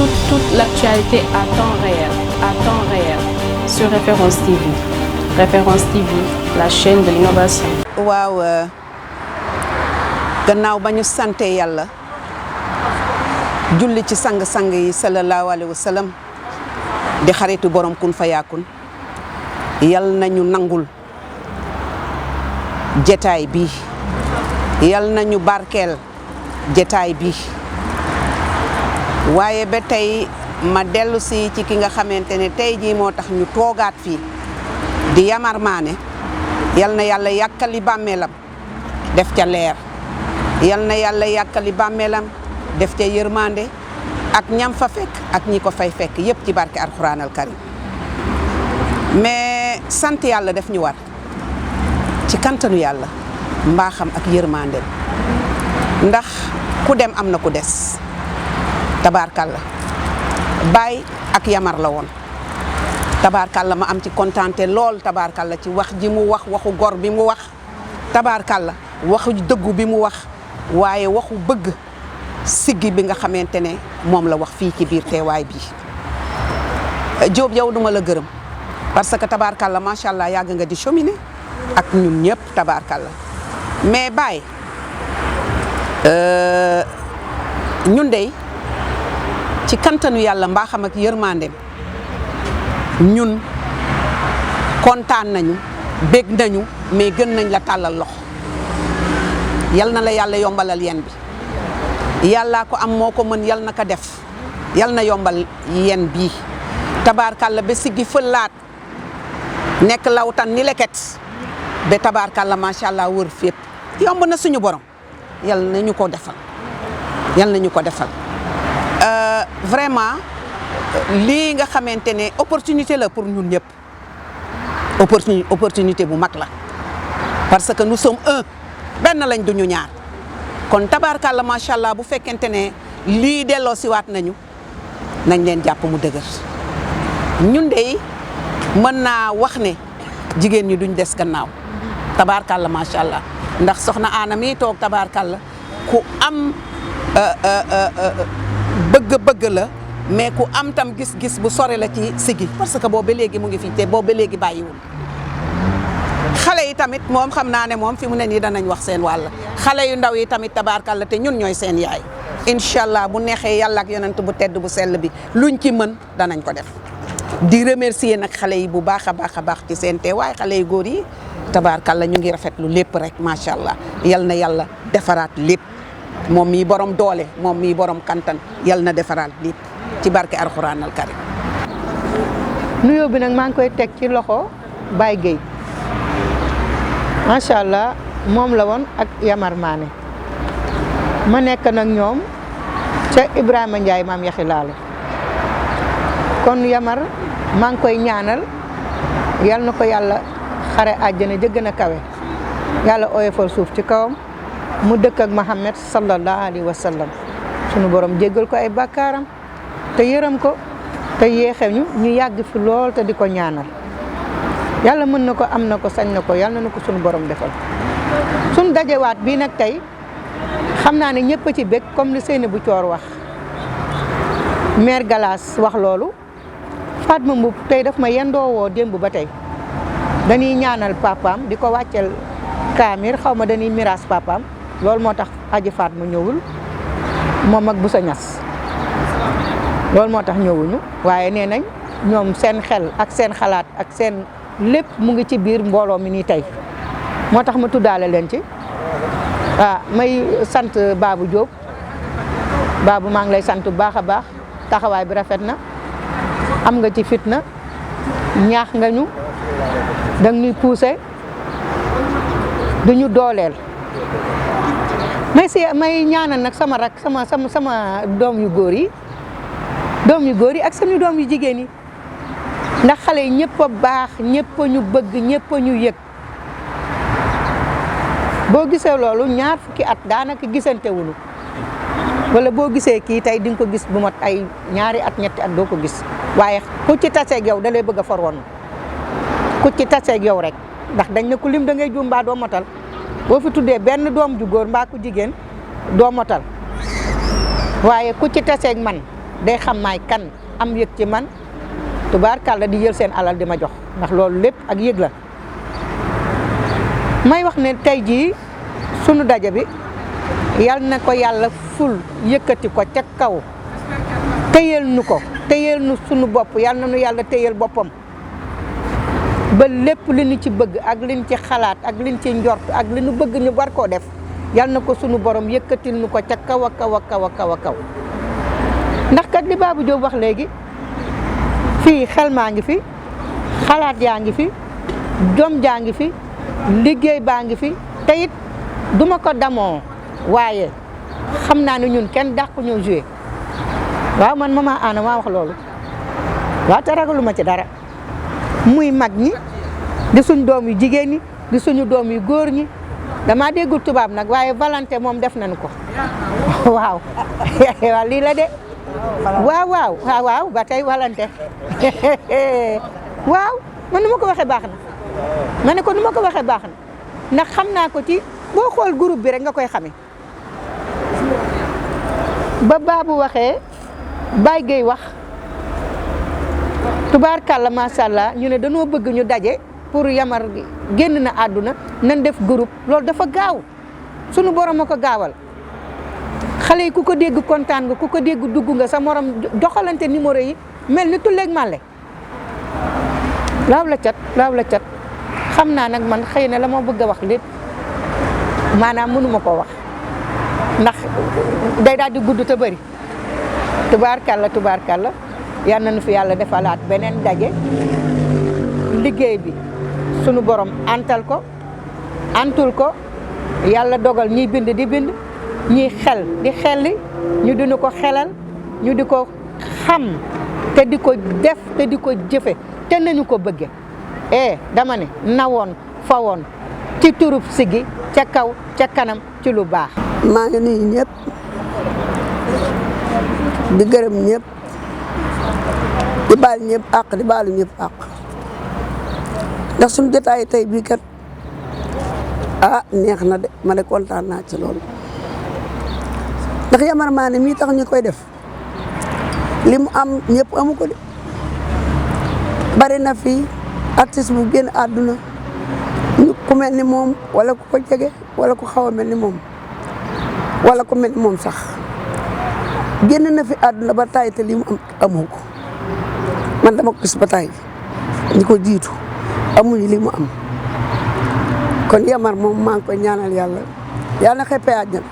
toute l'actualité à temps réel, sur Référence TV. Référence TV, la chaîne de l'innovation. waaw gannaaw ba ñu sante yàlla julli ci sang-sang yi sallallahu alayhi wa sallam di xaritu borom kun fa yaakun yal nañu nangul jetaay bi yal nañu barkeel jetaay bi waaye ba tey ma dellu si ci ki nga xamante ne tey jii moo tax ñu toogaat fii di Yamar Mané yal na yàlla yàkkali bàmmeelam def ca leer yal na yàlla yàkkali bàmmeelam def ca yërmande ak ñam fa fekk ak ñi ko fay fekk yëpp ci barke alxuraan al karim mais sant yàlla def ñu war ci kantanu yàlla mbaaxam ak yërmandeem ndax ku dem am na ku des tabaarkalla Baay ak Yamar la woon tabaarkalla ma am ci kontaante lool tabaarkalla ci wax ji mu wax waxu gor bi mu wax tabaarkalla waxu dëggu bi mu wax waaye waxu bëgg siggi bi nga xamante ne moom la wax fii ci biir teewaay bi Diop yow duma la gërëm parce que tabaarkalla macha allah yàgg nga di cheminer ak ñun ñëpp tabaarkalla mais Baye ñun dey ci kantanu yàlla mbaaxam ak yërmandeem ñun kontaan nañu bég nañu mais gën nañ la tàllal loxo yal na la yàlla yombalal yen bi yàllaa ko am moo ko mën yal na ko def yal na yombal yen bii tabaarkalla ba siggi fëlaat nekk lawtan ni leket ba tabaarkalla macha allah wër fépp yomb na suñu borom yal nañu ko defal yal nañu ko defal vraiment lii nga xamante ne opportunité la pour ñun ñëpp opportunité bu mag la parce que nous sommes un benn lañ duñu ñaar kon tabaarkalla macha allah bu fekkente ne lii delloo siwaat nañu nañ leen jàpp mu dëgër ñun de mën naa wax ne jigéen ñi duñ des gannaaw tabaarkalla macha allah ndax soxna Anna mi toog tabaarkalla ku am bëgg la mais ku am tam gis-gis bu sore la ci sigi parce que boobu ba léegi mu ngi fi te boobu ba léegi bàyyiwul xale yi tamit moom xam naa ne moom fi mu ne nii danañ wax seen wàll xale yu ndaw yi tamit tabaarkalla te ñun ñooy seen yaay incha allah bu neexee yàlla ak yonent bu tedd bu sell bi luñ ci mën danañ ko def di remercier nag xale yi bu baax a baax ci seen teewaay xale yu góor yi tabaarkalla ñu ngi rafetlu lépp rek macha allah yal na yàlla defaraat lépp moom mii borom doole moom mii borom kantan yal na defaraat lépp ci barke alxuraan al karim. nuyoo bi nag maa ngi koy teg ci loxo Baye Gueye macha allah moom la woon ak Yamar Mané ma nekk nag ñoom ca Ibrahima Ndiaye maam yaxi laalo kon Yamar maa ngi koy ñaanal yal na ko yàlla xare àjjana jëgg na kawe yàlla oyofal suuf ci kawam mu dëkk ak Muhammad sallallahu alayhi wa sallam sunu borom jéggal ko ay bàkkaaram te yërëm ko te yéexe ñu yàgg fi lool te di ko ñaanal yàlla mën na ko am na ko sañ na ko yàlla na ko sunu borom defal sunu dajewaat bii nag tey xam naa ne ñëpp a ci bég comme li Seynabou Thior wax mère Galas wax loolu Fatma Mboup tey daf ma yendoo woo démb ba tey dañuy ñaanal papaam di ko wàccel kaamir xaw ma dañuy miraas papaam loolu moo tax aji Fatma ñëwul moom ak bu sa ñas loolu moo tax ñëwuñu waaye nee nañ ñoom seen xel ak seen xalaat ak seen lépp mu ngi ci biir mbooloo mi nii tey moo tax ma tuddaale leen ci may sant Babou Diop Babou maa ngi lay sant bu baax a baax taxawaay bi rafet na am nga ci fitna ñaax nga ñu dang ñuy poussé duñu dooleel may ñaanal nag sama rak sama doom yu góor yi ak suñu doom yu jigéen yi ndax xale yi ñëpp a baax ñëpp a ñu bëgg ñëpp a ñu yëg boo gisee loolu ñaar fukki at daanaka gisante wuñu wala boo gisee kii tey di nga ko gis bu mat ay ñaari at ñetti at doo ko gis waaye ku ci taseeg yow da lay bëgg a for woon ku ci taseeg yow rek ndax dañ ne ku lim da ngay juum mbaa doo motal boo fi tuddee benn doom ju góor mbaa ku jigéen doo motal waaye ku ci taseeg man day xam maay kan am yëg ci man tubaarkàlla di jël seen alal di ma jox ndax loolu lépp ak yëg la may wax ne tey jii sunu daje bi yal na ko yàlla ful yëkkati ko ca kaw téyel nu ko téyel nu sunu bopp yal na nu yàlla téyel boppam ba lépp li ñu ci bëgg ak li ñu ci xalaat ak li ñu ci njort ak li ñu bëgg ñu war koo def yal na ko sunu borom yëkkatil nu ko ca kaw a kaw a kaw a kaw a kaw ndax kat li Babou Diop wax léegi fii xel maa ngi fi xalaat yaa ngi fi jom jaa ngi fi liggéey baa ngi fi te it duma ko damoo waaye xam naa ne ñun kenn dàqu ñoo joué waaw man Mama Anna maa wax loolu waaw te ragaluma ci dara muy mag ñi di suñ doom yu jigéen ñi di suñu doom yu góor ñi dama déggul tubaab nag waaye volonté moom def nañu ko waaw waaw lii la de waaw ba tey volonté waaw man nu ma ko waxee baax na ma ne ko nu ma ko waxee baax na ndax xam naa ko ci boo xool groupe bi rek nga koy xamee ba Babou waxee Baye Gueye wax tubaarkàlla macha allah ñu ne dañoo bëgg ñu daje pour Yamar génn na àdduna nañ def groupe loolu dafa gaaw sunu borom a ko gaawal xale yi ku ko dégg kontaan nga ku ko dégg dugg nga sa morom doxalante numéro yi mel ni tulleeg màlle laaw la cat xam naa nag man xëy na la ma bëgg a wax lépp maanaam mënuma koo wax ndax day daal di gudd te bëri tubaarkàlla yal na nu fi yàlla defalaat beneen daje liggéey bi sunu borom antul ko yàlla dogal ñiy bind di bind ñiy xel di xelli ñu dina ko xelal ñu di ko xam te di ko def te di ko jëfe te nañu ko bëgge dama ne nawoon fawoon ci turub sigi ca kaw ca kanam ci lu baax. maa ngi nuyu ñëpp di gërëm ñëpp di baal ñëpp àq di baalu ñëpp àq ndax suñu jotaay tey bii kat neex na de ma ne kontaan naa ci loolu ndax Yamar Mané mii tax ñu koy def li mu am ñëpp amu ko de bari na fi artiste bu génn àdduna ñu ku mel ni moom wala ku ko jege wala ku xaw a mel ni moom wala ku mel ni moom sax génn na fi àdduna ba taay te li mu am amu ko man dama ko gis ba taay ñi ko jiitu amuñu li mu am kon Yamar moom maa ngi koy ñaanal yàlla na xeppee àjjana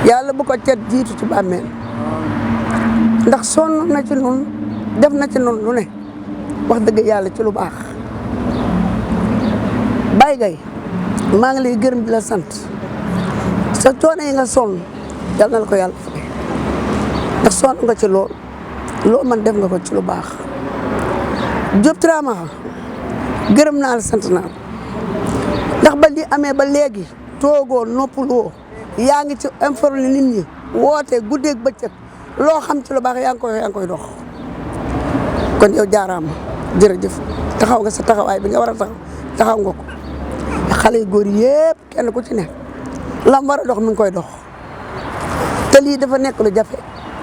yàlla bu ko cet jiitu ci bàmmeel ndax sonn na ci nun def na ci nun lu ne wax dëgg yàlla ci lu baax Baye Gueye maa ngi lay gërëm di la sant sa coono yi nga sonn yal na la ko yàlla fay ndax sonn nga ci lool loo man def nga ko ci lu baax Diop Tramaxa gërëm naa la sant naa ndax ba li amee ba léegi toogoo noppaloo yaa ngi ci informé nit ñi woote guddeeg bëccëg loo xam ci lu baax yaa ngi koy dox kon yow jaaraama jërëjëf taxaw nga sa taxawaay bi nga war a taxaw nga ko xale yu góor yëpp kenn ku ci ne lam war a dox mi ngi koy dox te lii dafa nekk lu jafe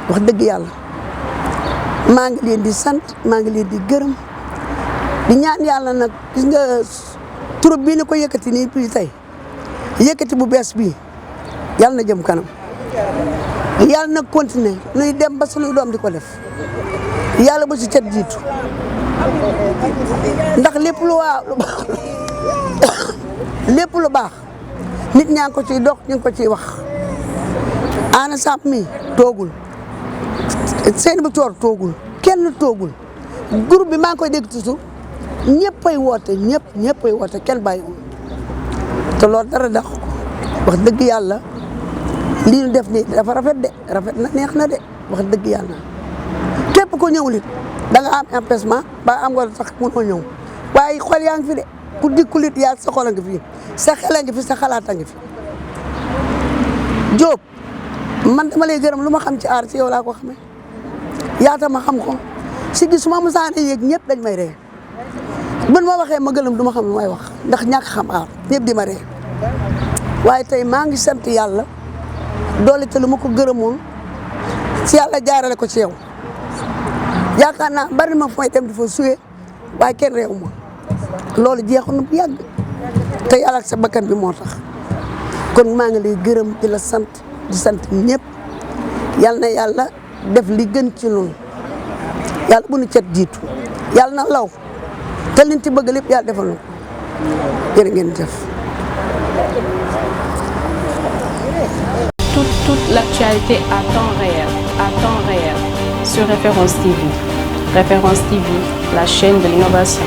wax dëgg yàlla maa ngi leen di sant maa ngi leen di gërëm di ñaan yàlla nag gis nga troupe bii ni ko yëkkati nii bii tey yëkkati bu bees bii yàlla na jëm kanam yàlla na continuer nuy dem ba suñuy doom di ko def yàlla ba ci cet jiitu ndax lépp lu baax nit ñaa ngi ko ciy dox ñu ngi ko ciy wax Anna Samb mi toogul seen bu coor toogul kenn toogul groupe bi maa ngi koy dégg toujours ñëppay woote ñëppay woote kenn bàyyiwul te loolu dara dax ko wax dëgg yàlla lii ñu def nii dafa rafet na neex na de wax dëgg yàlla képp ko ñëwul it da nga am empêchement ba am nga sax mënoo ñëw waaye xol yaa ngi fi de ku dikkul it yaa sa xol a ngi fi sa xel a ngi fi sa xalaat a ngi fi Diop man dama lay gërëm lu ma xam ci aar ci yow laa ko xamee yaata ma xam ko si gis su ma musaane yéeg ñëpp dañ may ree bën ma waxee ma gëlëm du ma xam lu may wax ndax ñàkk xam aar ñëpp di ma ree waaye tey maa ngi sant yàlla doole te lu ma ko gërëmoon si yàlla jaarale ko ci yow yaakaar naa bari ma fooy dem di fa suyee waaye kenn réew ma loolu jeexu na bu yàgg te yàlla ak sa bakkan bi moo tax kon maa ngi lay gërëm di la sant di sant ñëpp yal na yàlla def li gën ci ñun yàlla bu nu cet jiitu yàlla na law te liñ ci bëgg lépp yàlla defal na ko jërë ngeen jëf. Toute l'actualité à temps réel sur Référence TV. Référence TV, la chaîne de l'innovation.